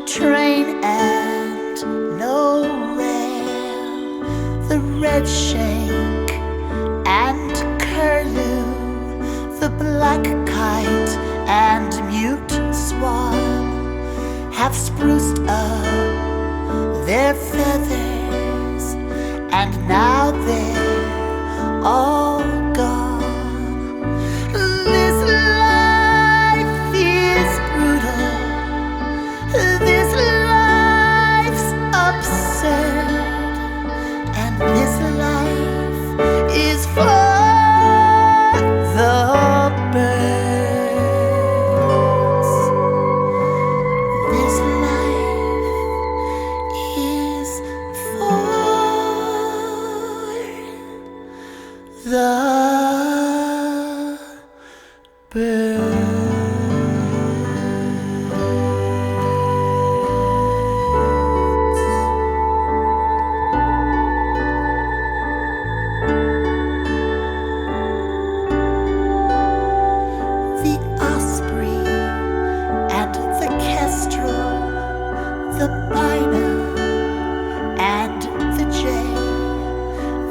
train and no rail, the red shank and curlew, the black kite and mute swan have spruced up their feathers, and now they're all gone. This life is brutal, this life's absurd, and this life is for the birds. This life is for the birds. The osprey and the kestrel, the myna and the jay,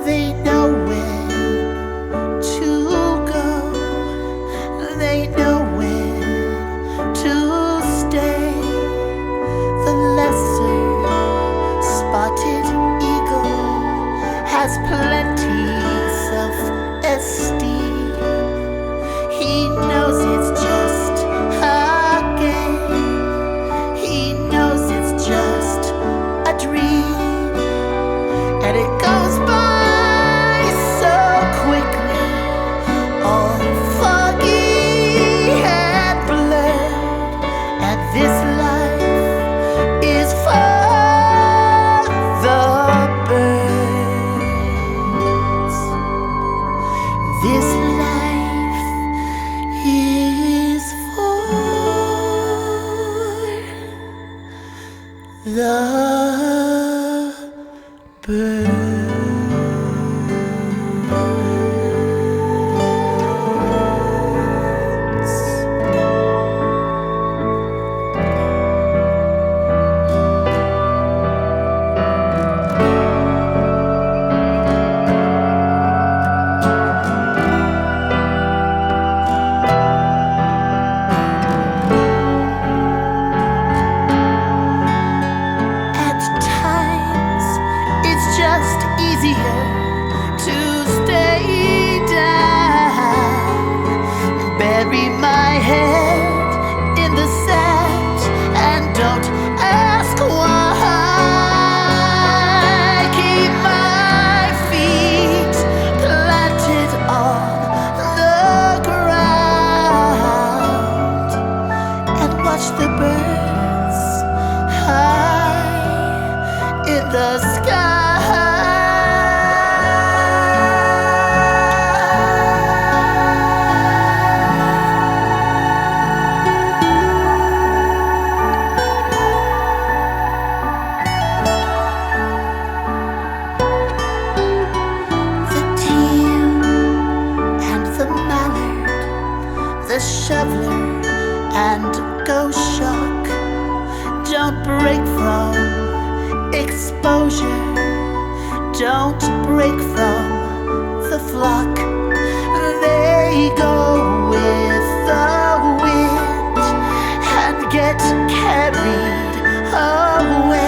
they know when to go, they know when to stay. The lesser spotted eagle has plenty self-esteem. He knows it's just a game. He knows it's just a dream, and it goes by so quickly, all foggy and blurred. And this life is for the birds. This life is for the birds. At times, it's just easier to stay down, bury my head in the sand, and don't ask why. Keep my feet planted on the ground and watch the birds high in the sky. The teal and the mallard, the shoveler and ghost shark don't break from exposure, don't break from the flock. They go with the wind and get carried away.